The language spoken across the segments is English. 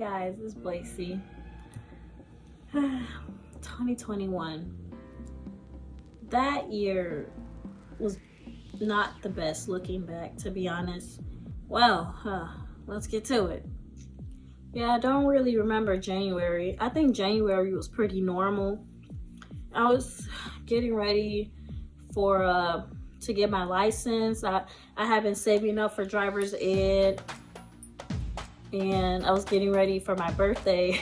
guys, it's Blaceee. 2021. That year was not the best looking back, to be honest. Well, let's get to it. Yeah, I don't really remember January. I think January was pretty normal. I was getting ready for to get my license. I had been saving up for driver's ed, and I was getting ready for my birthday,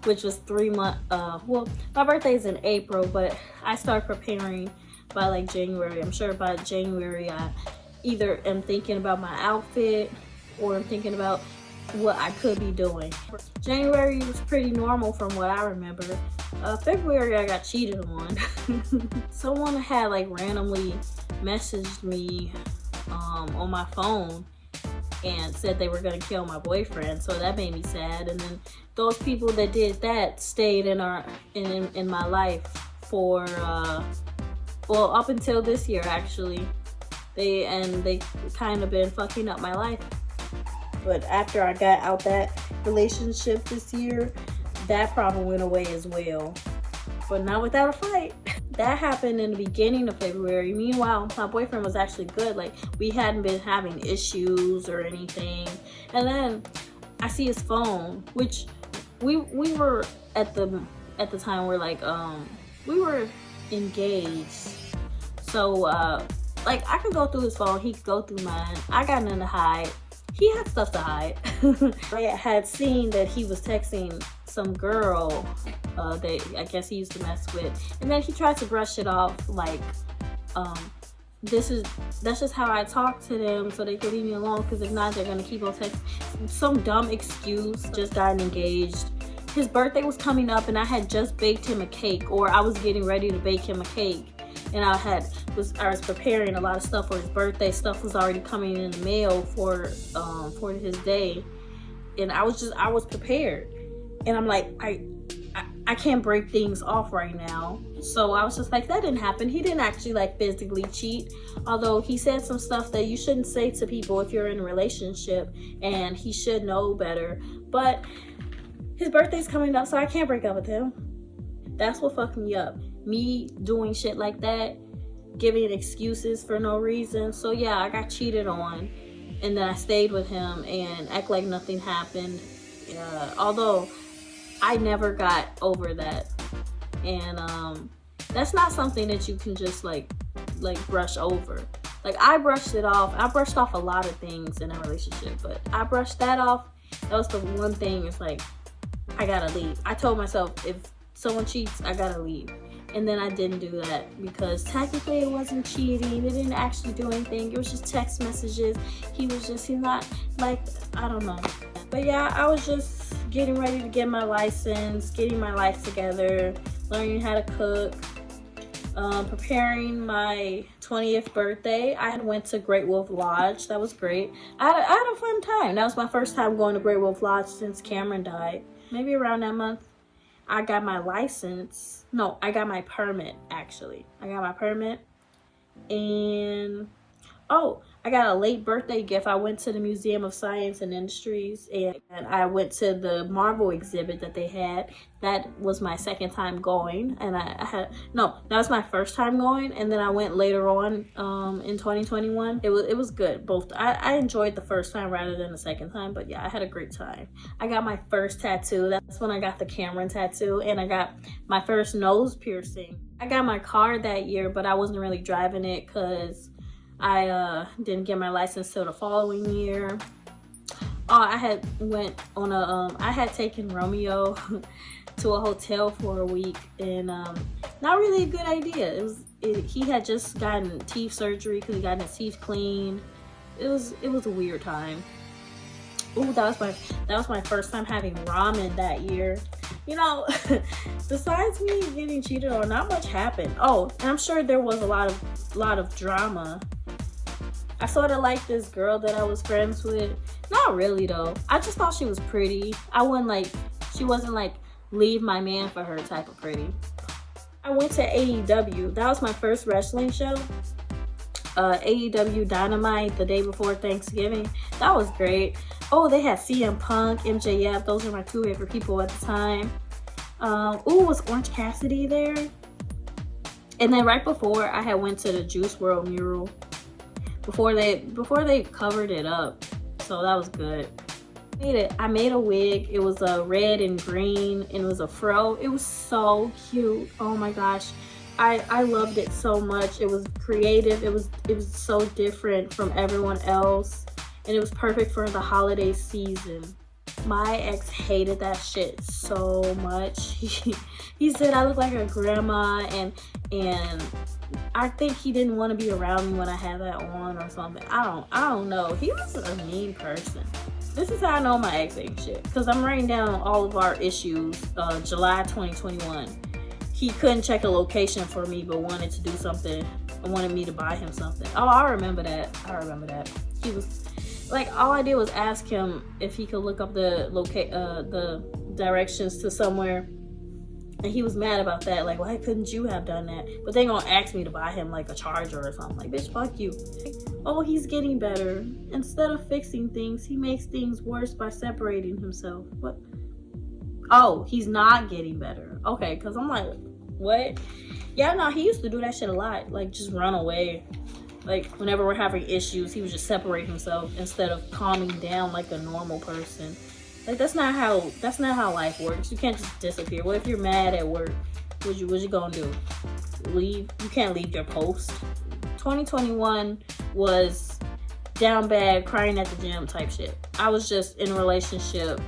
which was 3 months. Well, my birthday is in April, but I started preparing by like January. I'm sure by January I either am thinking about my outfit or I'm thinking about what I could be doing. January was pretty normal from what I remember. February I got cheated on. Someone had like randomly messaged me on my phone and said they were gonna kill my boyfriend, so that made me sad. And then those people that did that stayed in my life for well, up until this year actually. They kind of been fucking up my life. But after I got out that relationship this year, that problem went away as well, but not without a fight. That happened in the beginning of February. Meanwhile, my boyfriend was actually good. Like, we hadn't been having issues or anything. And then I see his phone, which we were at the time we're like we were engaged. So like, I could go through his phone, he could go through mine. I got nothing to hide. He had stuff to hide. I had seen that he was texting some girl that I guess he used to mess with, and then he tried to brush it off like that's just how I talk to them, so they can leave me alone, because if not, they're gonna keep on texting. Some dumb excuse. Just gotten engaged. His birthday was coming up, and I had just baked him a cake, or I was getting ready to bake him a cake, and I was preparing a lot of stuff for his birthday. Stuff was already coming in the mail for his day, and I was prepared. And I'm like, I can't break things off right now. So I was just like, that didn't happen. He didn't actually like physically cheat, although he said some stuff that you shouldn't say to people if you're in a relationship, and he should know better. But his birthday's coming up, so I can't break up with him. That's what fucked me up. Me doing shit like that, giving excuses for no reason. So yeah, I got cheated on, and then I stayed with him and act like nothing happened. Although I never got over that, and that's not something that you can just like brush over. Like, I brushed it off. I brushed off a lot of things in a relationship, but I brushed that off. That was the one thing. It's like, I gotta leave. I told myself, if someone cheats, I gotta leave. And then I didn't do that, because technically it wasn't cheating. It didn't actually do anything. It was just text messages. He's not like, I don't know. But yeah, I was just getting ready to get my license, getting my life together, learning how to cook, preparing my 20th birthday. I had went to Great Wolf Lodge. That was great. I had a fun time. That was my first time going to Great Wolf Lodge since Cameron died. Maybe around that month. I got my license. No, I got my permit, actually. I got my permit. And oh, I got a late birthday gift. I went to the Museum of Science and Industries, and I went to the Marvel exhibit that they had. That was my second time going, and that was my first time going, and then I went later on in 2021. It was good. Both I enjoyed the first time rather than the second time, but yeah, I had a great time. I got my first tattoo. That's when I got the Cameron tattoo, and I got my first nose piercing. I got my car that year, but I wasn't really driving it because I didn't get my license till the following year. I had went on I had taken Romeo to a hotel for a week, and not really a good idea. He had just gotten teeth surgery because he got his teeth cleaned. It was a weird time. Ooh, that was my first time having ramen that year. You know, besides me getting cheated on, not much happened. Oh, and I'm sure there was a lot of drama. I sort of liked this girl that I was friends with. Not really though. I just thought she was pretty. She wasn't like leave my man for her type of pretty. I went to AEW. That was my first wrestling show. AEW Dynamite the day before Thanksgiving. That was great. Oh, they had CM Punk, MJF. Those are my two favorite people at the time. Was Orange Cassidy there? And then right before, I had went to the Juice WRLD mural before they covered it up. So that was good. I made a wig. It was a red and green, and it was a fro. It was so cute. Oh my gosh. I loved it so much. It was creative. It was so different from everyone else, and it was perfect for the holiday season. My ex hated that shit so much. He said I look like a grandma, and I think he didn't want to be around me when I had that on or something. I don't know. He was a mean person. This is how I know my ex ain't shit, because I'm writing down all of our issues. July 2021. He couldn't check a location for me, but wanted to do something. Wanted me to buy him something. Oh, I remember that. He was like, all I did was ask him if he could look up the directions to somewhere, and he was mad about that. Like, why couldn't you have done that? But they gonna ask me to buy him like a charger or something. Like, bitch, fuck you. Oh, he's getting better. Instead of fixing things, he makes things worse by separating himself. What? Oh, he's not getting better. Okay, because I'm like, what? Yeah, no, he used to do that shit a lot. Like, just run away. Like, whenever we're having issues, he would just separate himself instead of calming down like a normal person. Like, that's not how life works. You can't just disappear. What if you're mad at work? What you gonna do? Leave? You can't leave your post. 2021 was down bad, crying at the gym type shit. I was just in a relationship,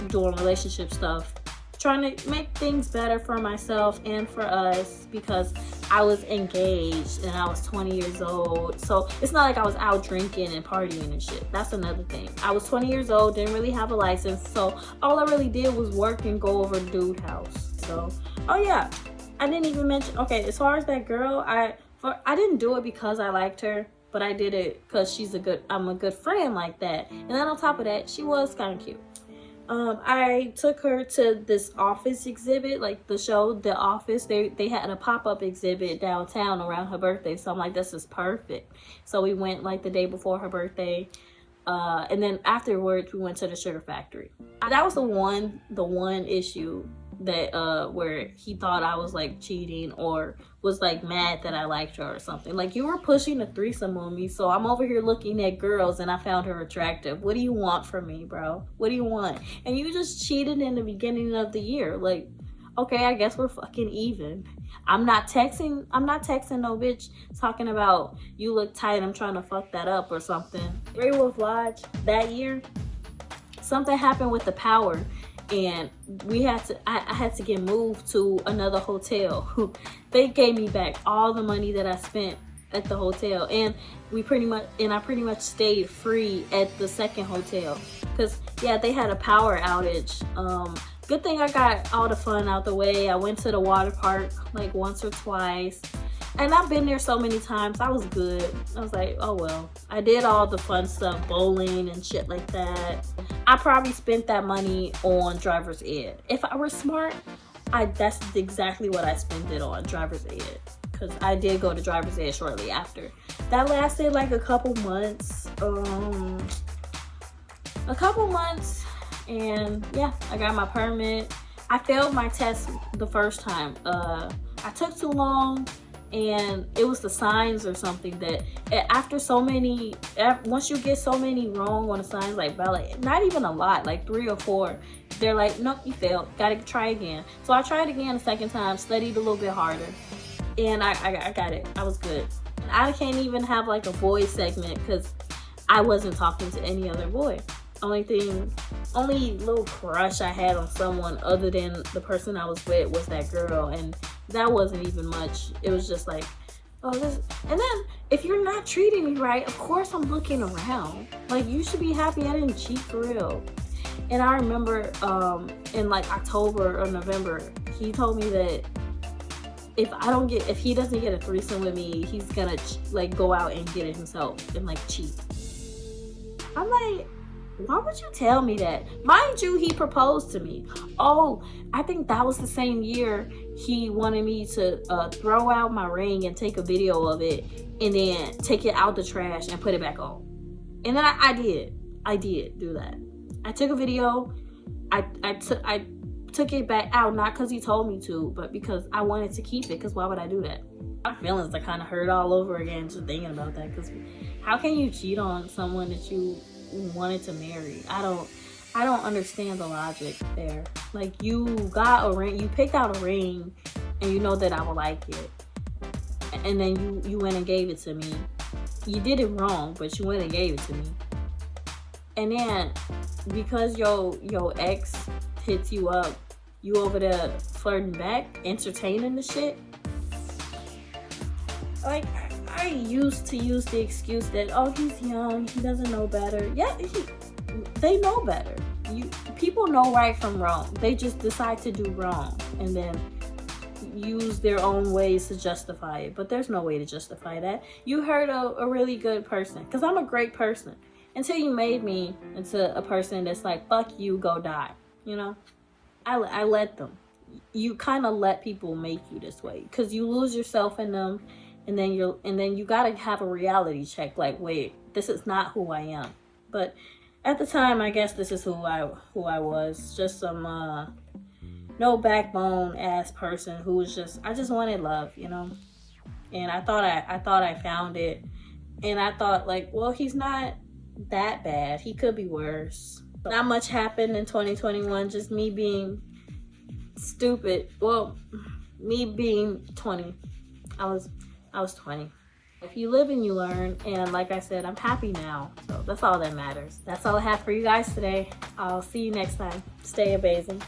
doing relationship stuff, trying to make things better for myself and for us, because I was engaged and I was 20 years old. So it's not like I was out drinking and partying and shit. That's another thing. I was 20 years old, didn't really have a license, so all I really did was work and go over to dude's house. So, oh yeah, I didn't even mention, okay, as far as that girl, I didn't do it because I liked her, but I did it because I'm a good friend like that. And then on top of that, she was kind of cute. I took her to this Office exhibit, like the show The Office. They had a pop-up exhibit downtown around her birthday, so I'm like, this is perfect. So we went like the day before her birthday, and then afterwards we went to the Sugar Factory. That was the one issue that where he thought I was like cheating or was like mad that I liked her or something. Like, you were pushing a threesome on me, so I'm over here looking at girls and I found her attractive. What do you want from me, bro? What do you want? And you just cheated in the beginning of the year. Like, okay, I guess we're fucking even. I'm not texting no bitch talking about you look tight, I'm trying to fuck that up or something. Grey Wolf Lodge that year, something happened with the power, and I had to get moved to another hotel. They gave me back all the money that I spent at the hotel, and I pretty much stayed free at the second hotel, because yeah, they had a power outage. Good thing I got all the fun out the way. I went to the water park like once or twice, and I've been there so many times. I was good. I was like, oh well. I did all the fun stuff, bowling and shit like that. I probably spent that money on driver's ed. If I were smart, that's exactly what I spent it on, driver's ed. Because I did go to driver's ed shortly after. That lasted like a couple months. And yeah, I got my permit. I failed my test the first time. I took too long, and it was the signs or something that once you get so many wrong on the signs, like not even a lot, like 3 or 4, they're like, nope, you failed, gotta try again. So I tried again the second time, studied a little bit harder, and I got it. I was good. I can't even have like a boy segment because I wasn't talking to any other boy. Only little crush I had on someone other than the person I was with was that girl, and that wasn't even much. It was just like, oh, this. And then if you're not treating me right, of course I'm looking around. Like, you should be happy I didn't cheat for real. And I remember in like October or November, he told me that if he doesn't get a threesome with me, he's gonna like go out and get it himself and like cheat. I'm like, Why would you tell me that? Mind you, he proposed to me. Oh, I think that was the same year he wanted me to throw out my ring and take a video of it and then take it out the trash and put it back on. And then I did do that. I took a video. I took it back out, not because he told me to, but because I wanted to keep it, because why would I do that? My feelings are kind of hurt all over again just thinking about that, because how can you cheat on someone that you wanted to marry? I don't understand the logic there. Like, you got a ring, you picked out a ring, and you know that I would like it, and then you went and gave it to me. You did it wrong, but you went and gave it to me. And then because your ex hits you up, you over there flirting back, entertaining the shit. Like, I used to use the excuse that, oh, he's young, he doesn't know better. Yeah, they know better. People know right from wrong. They just decide to do wrong and then use their own ways to justify it. But there's no way to justify that. You hurt a really good person, because I'm a great person, until you made me into a person that's like, fuck you, go die. You know, I let them. You kind of let people make you this way, because you lose yourself in them. And then you gotta have a reality check. Like, wait, this is not who I am. But at the time, I guess this is who I was. Just some no backbone ass person who was I just wanted love, you know. And I thought I found it. And I thought, like, well, he's not that bad. He could be worse. But not much happened in 2021. Just me being stupid. Well, me being 20. I was 20. If you live and you learn, and like I said, I'm happy now. So that's all that matters. That's all I have for you guys today. I'll see you next time. Stay amazing.